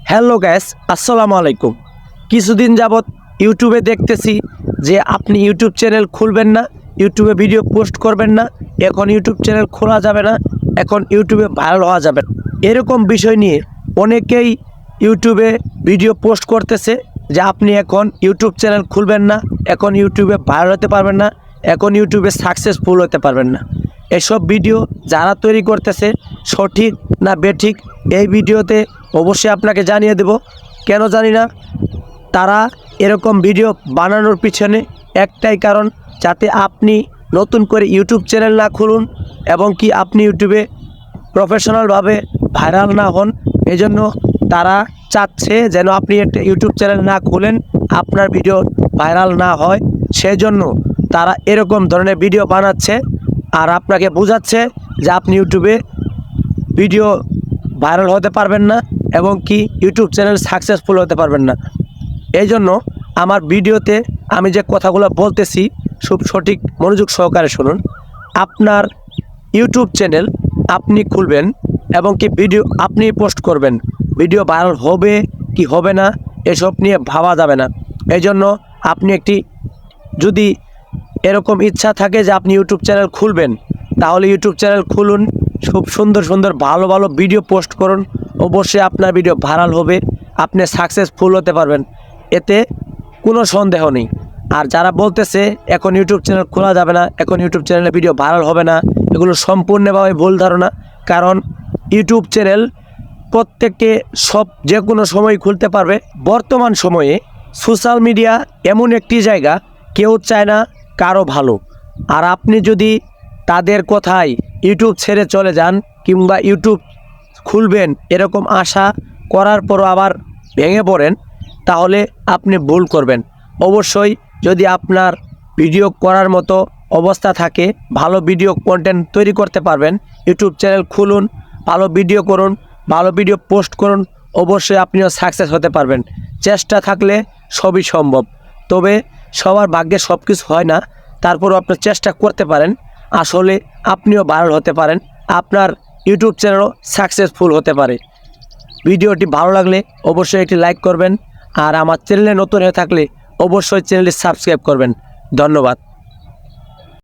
Hello gas, আসসালামু আলাইকুম। কিছুদিন যাবৎ ইউটিউবে দেখতেছি যে আপনি ইউটিউব চ্যানেল খুলবেন না, ইউটিউবে ভিডিও পোস্ট করবেন না, এখন ইউটিউব চ্যানেল খোলা যাবে না, এখন ইউটিউবে ভাইরাল হওয়া যাবে না। এরকম বিষয় নিয়ে অনেকেই ইউটিউবে ভিডিও পোস্ট করতেছে যে আপনি এখন ইউটিউব চ্যানেল খুলবেন না, এখন ইউটিউবে ভাইরাল হতে পারবেন না, এখন ইউটিউবে সাকসেসফুল হতে পারবেন না। এসব ভিডিও যারা তৈরি করতেছে সঠিক না বেঠিক এই ভিডিওতে অবশ্যই আপনাকে জানিয়ে দেব। কেন জানি না, তারা এরকম ভিডিও বানানোর পিছনে একটাই কারণ, যাতে আপনি নতুন করে ইউটিউব চ্যানেল না খুলুন এবং কি আপনি ইউটিউবে প্রফেশনালভাবে ভাইরাল না হন। এজন্য তারা চাচ্ছে যেন আপনি একটা ইউটিউব চ্যানেল না খুলেন, আপনার ভিডিও ভাইরাল না হয়। সেজন্য তারা এরকম ধরনের ভিডিও বানাচ্ছে আর আপনাকে বোঝাচ্ছে যে আপনি ইউটিউবে ভিডিও ভাইরাল হতে পারবেন না এবং কি ইউটিউব চ্যানেল সাকসেসফুল হতে পারবেন না। এই জন্য আমার ভিডিওতে আমি যে কথাগুলো বলতেছি খুব সঠিক মনোযোগ সহকারে শুনুন। আপনার ইউটিউব চ্যানেল আপনি খুলবেন এবং কি ভিডিও আপনি পোস্ট করবেন, ভিডিও ভাইরাল হবে কি হবে না এসব নিয়ে ভাবা যাবে না। এই জন্য আপনি যদি এরকম ইচ্ছা থাকে যে আপনি ইউটিউব চ্যানেল খুলবেন, তাহলে ইউটিউব চ্যানেল খুলুন, খুব সুন্দর সুন্দর ভালো ভালো ভিডিও পোস্ট করুন, অবশ্যই আপনার ভিডিও ভাইরাল হবে, আপনি সাকসেসফুল হতে পারবেন, এতে কোনো সন্দেহ নেই। আর যারা বলতেছে এখন ইউটিউব চ্যানেল খোলা যাবে না, এখন ইউটিউব চ্যানেলে ভিডিও ভাইরাল হবে না, এগুলো সম্পূর্ণভাবে ভুল ধারণা। কারণ ইউটিউব চ্যানেল প্রত্যেককে যে কোনো সময় খুলতে পারবে। বর্তমান সময়ে সোশ্যাল মিডিয়া এমন একটি জায়গা, কেউ চায় না কারো ভালো। আর আপনি যদি তাদের কথায় ইউটিউব ছেড়ে চলে যান কিংবা ইউটিউব খুলবেন এরকম আশা করার পরও আবার ভেঙে পড়েন, তাহলে আপনি ভুল করবেন। অবশ্যই যদি আপনার ভিডিও করার মতো অবস্থা থাকে, ভালো ভিডিও কন্টেন্ট তৈরি করতে পারবেন, ইউটিউব চ্যানেল খুলুন, ভালো ভিডিও করুন, ভালো ভিডিও পোস্ট করুন, অবশ্যই আপনিও সাকসেস হতে পারবেন। চেষ্টা থাকলে সবই সম্ভব। তবে সবার ভাগ্যে সব কিছু হয় না, তারপরও আপনি চেষ্টা করতে পারেন, আসলে আপনিও ভাইরাল হতে পারেন, আপনার ইউটিউব চ্যানেলও সাকসেসফুল হতে পারে। ভিডিওটি ভালো লাগলে অবশ্যই একটি লাইক করবেন আর আমার চ্যানেলে নতুন হয়ে থাকলে অবশ্যই চ্যানেলটি সাবস্ক্রাইব করবেন। ধন্যবাদ।